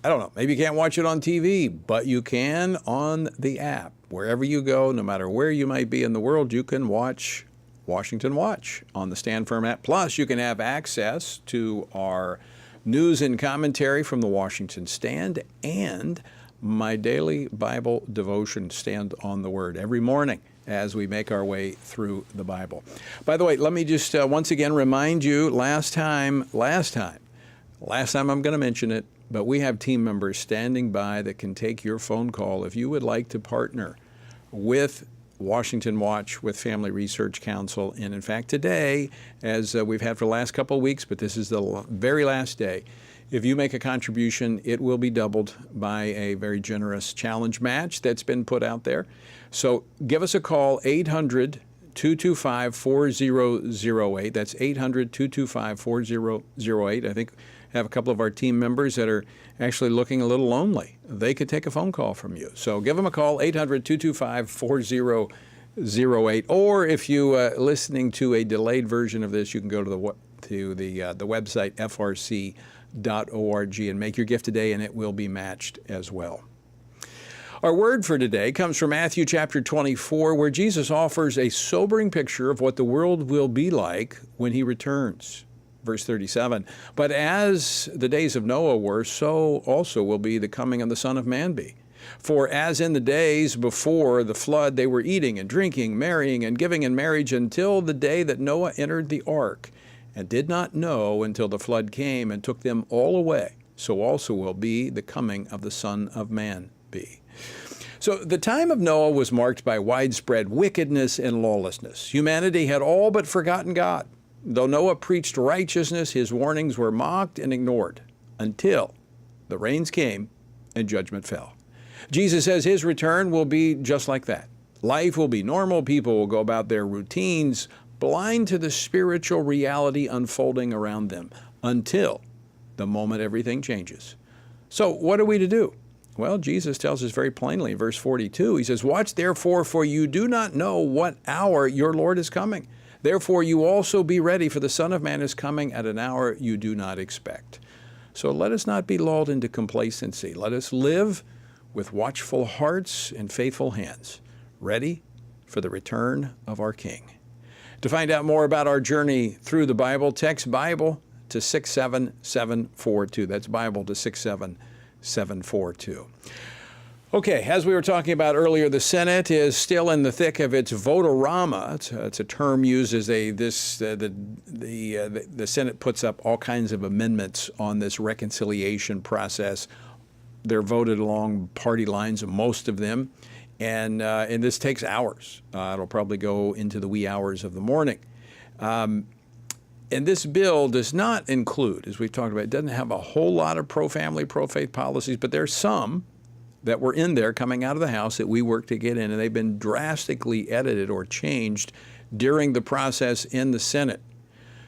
I don't know, maybe you can't watch it on TV, but you can on the app. Wherever you go, no matter where you might be in the world, you can watch Washington Watch on the Stand Firm app. Plus, you can have access to our news and commentary from the Washington Stand and my daily Bible devotion, Stand on the Word, every morning as we make our way through the Bible. By the way, let me just once again remind you, last time I'm going to mention it, but we have team members standing by that can take your phone call if you would like to partner with Washington Watch, with Family Research Council. And in fact, today, as we've had for the last couple of weeks, but this is the very last day, if you make a contribution, it will be doubled by a very generous challenge match that's been put out there. So give us a call, 800-225-4008. That's 800-225-4008. I think we have a couple of our team members that are actually looking a little lonely. They could take a phone call from you. So give them a call, 800-225-4008. Or if you listening to a delayed version of this, you can go to the website, frc.org, and make your gift today, and it will be matched as well. Our word for today comes from Matthew chapter 24, where Jesus offers a sobering picture of what the world will be like when he returns. Verse 37, but as the days of Noah were, so also will be the coming of the Son of Man be. For as in the days before the flood, they were eating and drinking, marrying and giving in marriage until the day that Noah entered the ark, and did not know until the flood came and took them all away, so also will be the coming of the Son of Man be. So the time of Noah was marked by widespread wickedness and lawlessness. Humanity had all but forgotten God. Though Noah preached righteousness, his warnings were mocked and ignored until the rains came and judgment fell. Jesus says his return will be just like that. Life will be normal. People will go about their routines, blind to the spiritual reality unfolding around them until the moment everything changes. So what are we to do? Well, Jesus tells us very plainly in verse 42. He says, "Watch therefore, for you do not know what hour your Lord is coming. Therefore you also be ready, for the Son of Man is coming at an hour you do not expect." So let us not be lulled into complacency. Let us live with watchful hearts and faithful hands, ready for the return of our King. To find out more about our journey through the Bible, text Bible to 67742. That's Bible to 67742. Okay, as we were talking about earlier, the Senate is still in the thick of its votorama. It's a term used as the Senate puts up all kinds of amendments on this reconciliation process. They're voted along party lines, most of them, and this takes hours. It'll probably go into the wee hours of the morning. And this bill does not include, as we've talked about, it doesn't have a whole lot of pro-family, pro-faith policies, but there's some that were in there coming out of the House that we worked to get in, and they've been drastically edited or changed during the process in the Senate.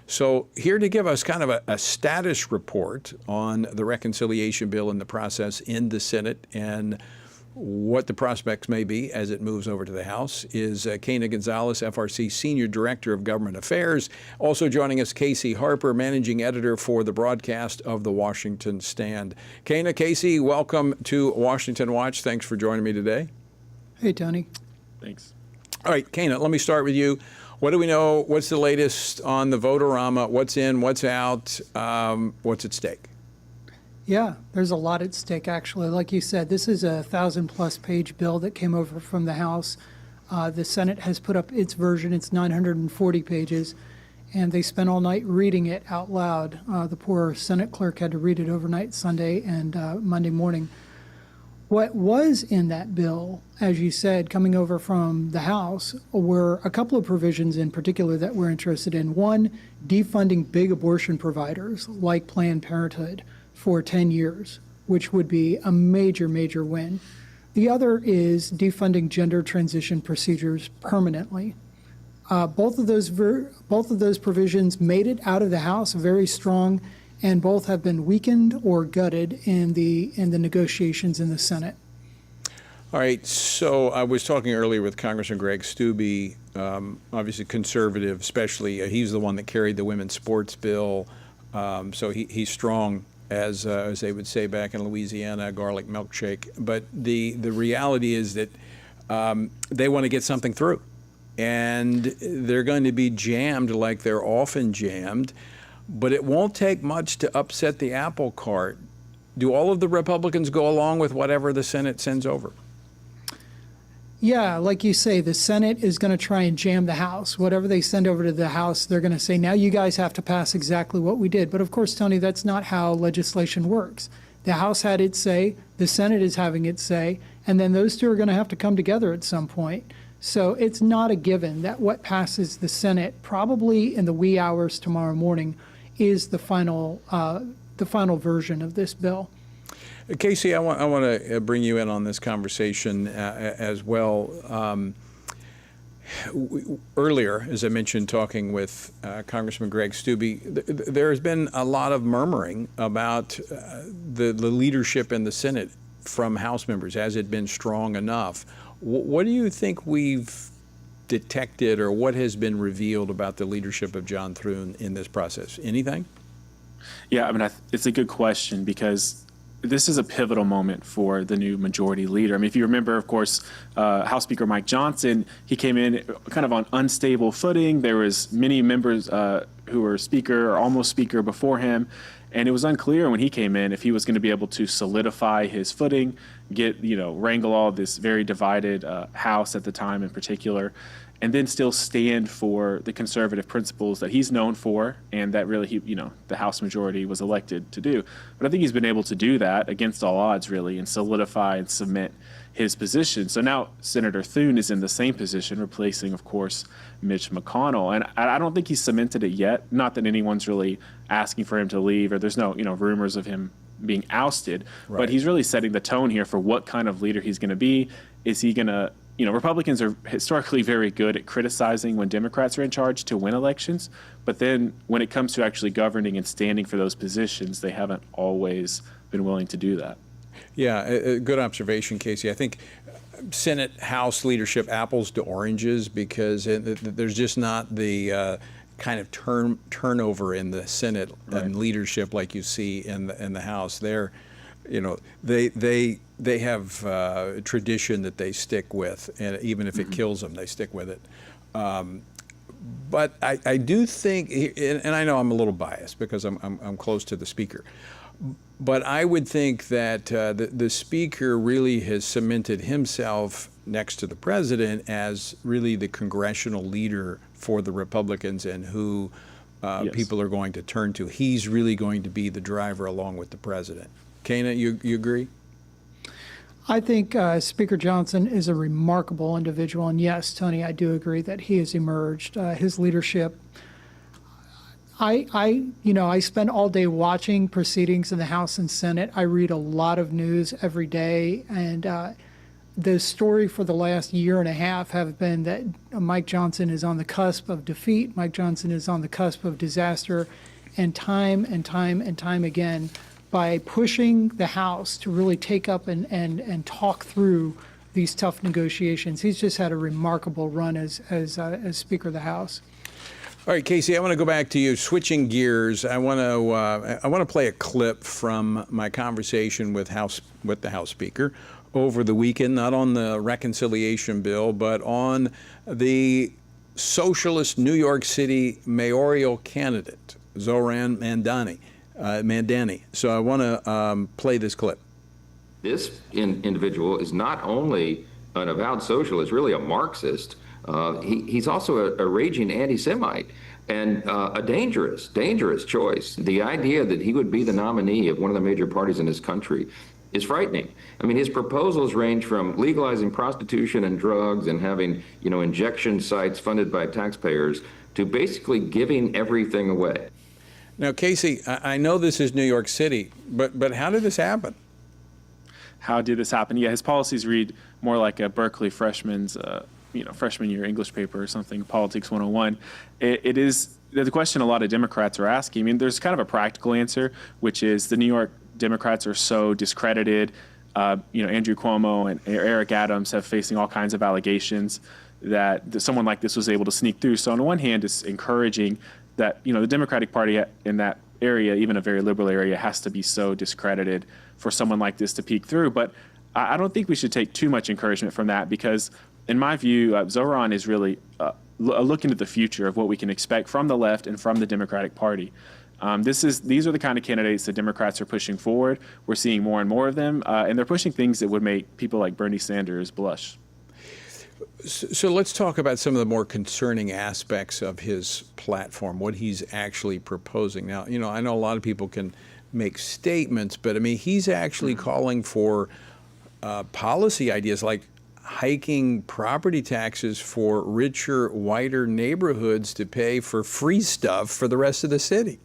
So here to give us kind of a status report on the reconciliation bill and the process in the Senate and what the prospects may be as it moves over to the House is Kana Gonzalez, FRC Senior Director of Government Affairs. Also joining us, Casey Harper, Managing Editor for the broadcast of the Washington Stand. Kana, Casey, welcome to Washington Watch. Thanks for joining me today. Hey, Tony. Thanks. All right, Kana, let me start with you. What do we know? What's the latest on the votorama? What's in, what's out? What's at stake? Yeah, there's a lot at stake, actually. Like you said, this is a 1,000-plus page bill that came over from the House. The Senate has put up its version. It's 940 pages, and they spent all night reading it out loud. The poor Senate clerk had to read it overnight Sunday and Monday morning. What was in that bill, as you said, coming over from the House, were a couple of provisions in particular that we're interested in. One, defunding big abortion providers like Planned Parenthood for 10 years, which would be a major, major win. The other is defunding gender transition procedures permanently. Both of those provisions made it out of the House very strong, and both have been weakened or gutted in the negotiations in the Senate. All right, so I was talking earlier with Congressman Greg Steube, obviously conservative, especially. He's the one that carried the women's sports bill, so he's strong, as they would say back in Louisiana, garlic milkshake. But the reality is that they want to get something through, and they're going to be jammed like they're often jammed. But it won't take much to upset the apple cart. Do all of the Republicans go along with whatever the Senate sends over? Yeah, like you say, the Senate is going to try and jam the House. Whatever they send over to the House, they're going to say, now you guys have to pass exactly what we did. But of course, Tony, that's not how legislation works. The House had its say, the Senate is having its say, and then those two are going to have to come together at some point. So it's not a given that what passes the Senate, probably in the wee hours tomorrow morning, is the final version of this bill. Casey, I want to bring you in on this conversation as well. Earlier, as I mentioned, talking with Congressman Greg Steube, there has been a lot of murmuring about the leadership in the Senate from House members. Has it been strong enough? What do you think we've detected, or what has been revealed about the leadership of John Thune in this process? Anything? Yeah, I mean, it's a good question, because this is a pivotal moment for the new majority leader. I mean, if you remember, of course, House Speaker Mike Johnson, he came in kind of on unstable footing. There was many members who were speaker or almost speaker before him, and it was unclear when he came in if he was going to be able to solidify his footing, wrangle all this very divided House at the time in particular, and then still stand for the conservative principles that he's known for, and that really the House majority was elected to do. But I think he's been able to do that against all odds, really, and solidify and cement his position. So now Senator Thune is in the same position, replacing, of course, Mitch McConnell. And I don't think he's cemented it yet. Not that anyone's really asking for him to leave, or there's no rumors of him being ousted. Right. But he's really setting the tone here for what kind of leader he's going to be. Is he going to Republicans are historically very good at criticizing when Democrats are in charge to win elections, but then when it comes to actually governing and standing for those positions, they haven't always been willing to do that. Yeah, a good observation, Casey. I think Senate, House leadership, apples to oranges, because there's just not the kind of turnover in the Senate and leadership like you see in the House. They have a tradition that they stick with, and even if it kills them, they stick with it. But I do think, and I know I'm a little biased because I'm close to the Speaker, but I would think that the Speaker really has cemented himself next to the President as really the congressional leader for the Republicans and who people are going to turn to. He's really going to be the driver along with the President. Kana, you agree? I think Speaker Johnson is a remarkable individual, and yes, Tony, I do agree that he has emerged. His leadership. I spend all day watching proceedings in the House and Senate. I read a lot of news every day, and the story for the last year and a half have been that Mike Johnson is on the cusp of defeat. Mike Johnson is on the cusp of disaster, and time again, by pushing the House to really take up and talk through these tough negotiations. He's just had a remarkable run as Speaker of the House. All right, Casey, I want to go back to you. Switching gears, I want to play a clip from my conversation with the House Speaker over the weekend, not on the reconciliation bill, but on the socialist New York City mayoral candidate, Zohran Mamdani. So I want to play this clip. This individual is not only an avowed socialist, really a Marxist. He's also a raging anti-Semite and a dangerous choice. The idea that he would be the nominee of one of the major parties in this country is frightening. I mean, his proposals range from legalizing prostitution and drugs and having, injection sites funded by taxpayers to basically giving everything away. Now, Casey, I know this is New York City, but how did this happen? How did this happen? Yeah, his policies read more like a Berkeley freshman's freshman year English paper or something, Politics 101. It is the question a lot of Democrats are asking. I mean, there's kind of a practical answer, which is the New York Democrats are so discredited. Andrew Cuomo and Eric Adams have facing all kinds of allegations that someone like this was able to sneak through. So on the one hand, it's encouraging that, the Democratic Party in that area, even a very liberal area, has to be so discredited for someone like this to peek through. But I don't think we should take too much encouragement from that because, in my view, Zohran is really a look into the future of what we can expect from the left and from the Democratic Party. These are the kind of candidates that Democrats are pushing forward. We're seeing more and more of them, and they're pushing things that would make people like Bernie Sanders blush. So let's talk about some of the more concerning aspects of his platform, what he's actually proposing. Now, I know a lot of people can make statements, but I mean, he's actually calling for policy ideas like hiking property taxes for richer, whiter neighborhoods to pay for free stuff for the rest of the city.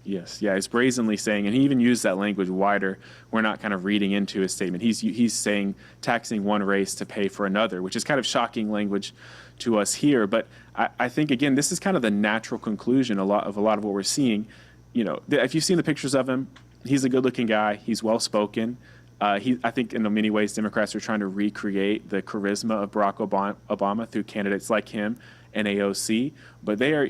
Yes, yeah, he's brazenly saying, and he even used that language, wider. We're not kind of reading into his statement. He's saying taxing one race to pay for another, which is kind of shocking language to us here. But I think, again, this is kind of the natural conclusion of a lot of what we're seeing. If you've seen the pictures of him, he's a good-looking guy. He's well-spoken. I think in many ways, Democrats are trying to recreate the charisma of Barack Obama through candidates like him and AOC, but they are,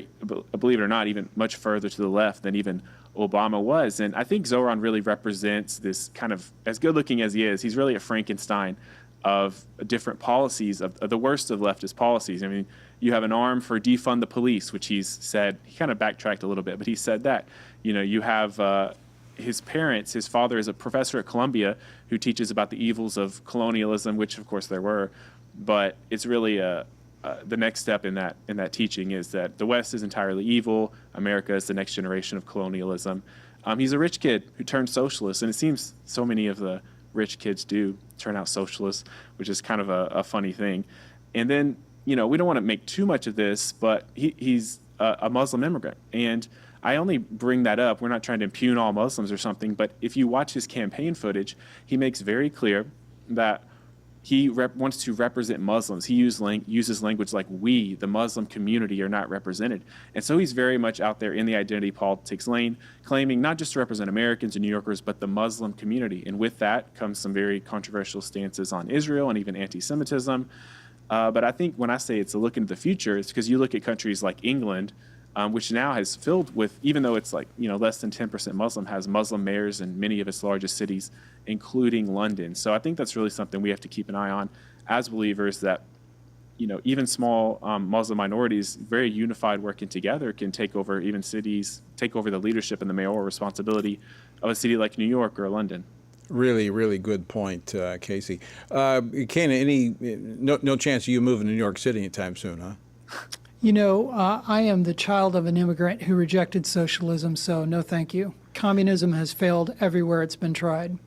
believe it or not, even much further to the left than even Obama was. And I think Zohran really represents this kind of, as good looking as he is, he's really a Frankenstein of different policies, of the worst of leftist policies. I mean, you have an arm for defund the police, which he's said, he kind of backtracked a little bit, but he said that. You have his parents, his father is a professor at Columbia who teaches about the evils of colonialism, which of course there were, but it's really the next step in that teaching is that the West is entirely evil. America is the next generation of colonialism. He's a rich kid who turned socialist, and it seems so many of the rich kids do turn out socialists, which is kind of a funny thing. And then, we don't want to make too much of this, but he's a Muslim immigrant. And I only bring that up. We're not trying to impugn all Muslims or something, but if you watch his campaign footage, he makes very clear that he wants to represent Muslims. He uses language like we, the Muslim community, are not represented. And so he's very much out there in the identity politics lane, claiming not just to represent Americans and New Yorkers, but the Muslim community. And with that comes some very controversial stances on Israel and even anti-Semitism. But I think when I say it's a look into the future, it's because you look at countries like England, which now has filled with, even though it's less than 10% Muslim, has Muslim mayors in many of its largest cities, including London. So I think that's really something we have to keep an eye on as believers, that, even small Muslim minorities, very unified, working together, can take over even cities, take over the leadership and the mayoral responsibility of a city like New York or London. Really, really good point, Casey. Kana, no chance of you moving to New York City anytime soon, huh? I am the child of an immigrant who rejected socialism, so no thank you. Communism has failed everywhere it's been tried.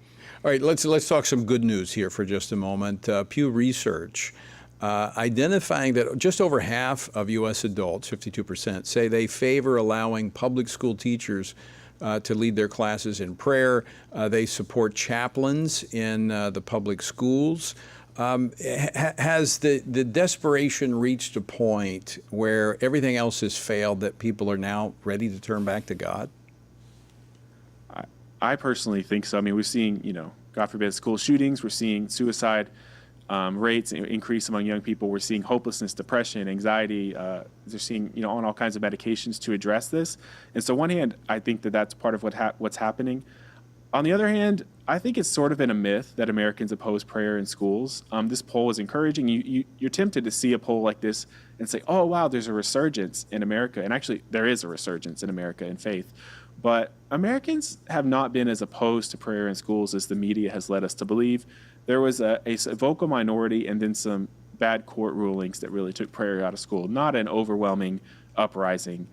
All right, let's talk some good news here for just a moment. Pew Research identifying that just over half of U.S. adults, 52%, say they favor allowing public school teachers to lead their classes in prayer. They support chaplains in the public schools. Has the desperation reached a point where everything else has failed that people are now ready to turn back to God? I personally think so. I mean, we're seeing, God forbid, school shootings. We're seeing suicide rates increase among young people. We're seeing hopelessness, depression, anxiety. They're seeing, on all kinds of medications to address this. And so on one hand, I think that that's part of what's happening. On the other hand, I think it's sort of been a myth that Americans oppose prayer in schools. This poll is encouraging. You're tempted to see a poll like this and say, oh, wow, there's a resurgence in America. And actually, there is a resurgence in America in faith. But Americans have not been as opposed to prayer in schools as the media has led us to believe. There was a vocal minority and then some bad court rulings that really took prayer out of school, not an overwhelming uprising.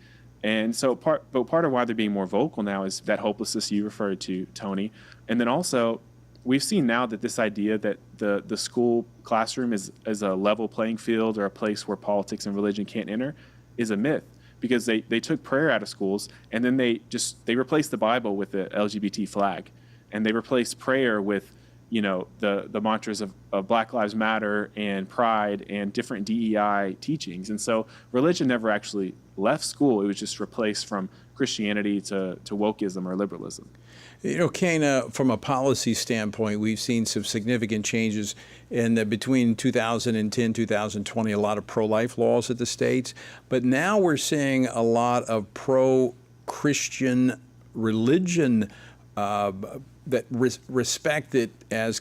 And so part of why they're being more vocal now is that hopelessness you referred to, Tony. And then also, we've seen now that this idea that the school classroom is a level playing field or a place where politics and religion can't enter is a myth, because they took prayer out of schools and then they replaced the Bible with the LGBT flag, and they replaced prayer with the mantras of Black Lives Matter and Pride and different DEI teachings. And so religion never actually left school. It was just replaced from Christianity to wokeism or liberalism. Kana, from a policy standpoint, we've seen some significant changes between 2010, 2020, a lot of pro-life laws at the states. But now we're seeing a lot of pro-Christian religion that respect it, as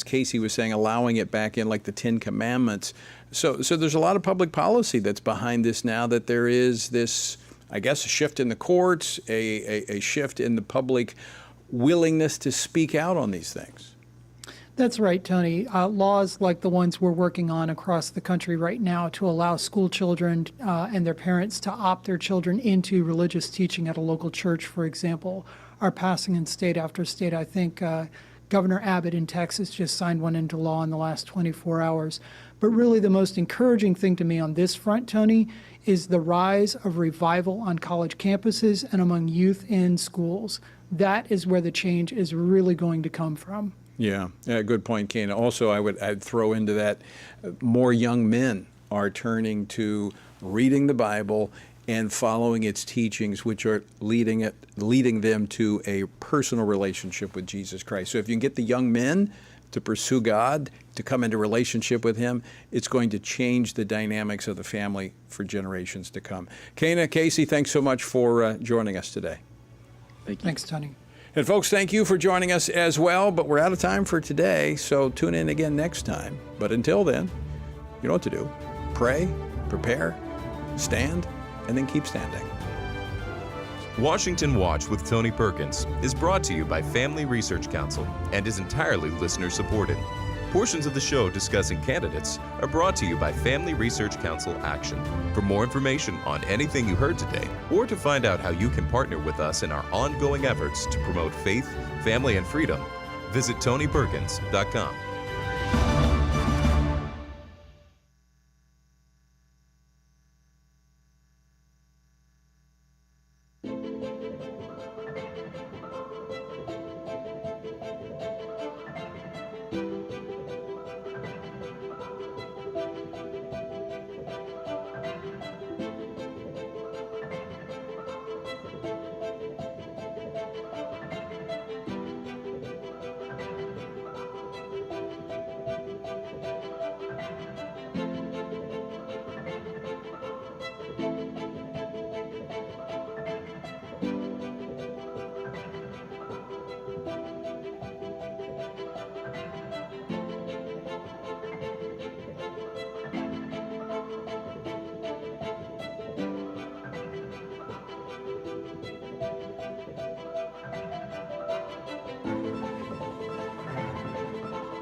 Casey was saying, allowing it back in, like the Ten Commandments. So there's a lot of public policy that's behind this now, that there is this, I guess, a shift in the courts, a shift in the public willingness to speak out on these things. That's right, Tony. Laws like the ones we're working on across the country right now to allow school children and their parents to opt their children into religious teaching at a local church, for example, are passing in state after state. I think Governor Abbott in Texas just signed one into law in the last 24 hours. But really the most encouraging thing to me on this front, Tony, is the rise of revival on college campuses and among youth in schools. That is where the change is really going to come from. Yeah, good point, Kana. Also, I'd throw into that more young men are turning to reading the Bible and following its teachings, which are leading them to a personal relationship with Jesus Christ. So if you can get the young men to pursue God, to come into relationship with Him, it's going to change the dynamics of the family for generations to come. Kana, Casey, thanks so much for joining us today. Thank you. Thanks, Tony. And folks, thank you for joining us as well, but we're out of time for today, so tune in again next time. But until then, you know what to do. Pray, prepare, stand, and then keep standing. Washington Watch with Tony Perkins is brought to you by Family Research Council and is entirely listener-supported. Portions of the show discussing candidates are brought to you by Family Research Council Action. For more information on anything you heard today, or to find out how you can partner with us in our ongoing efforts to promote faith, family, and freedom, visit TonyPerkins.com.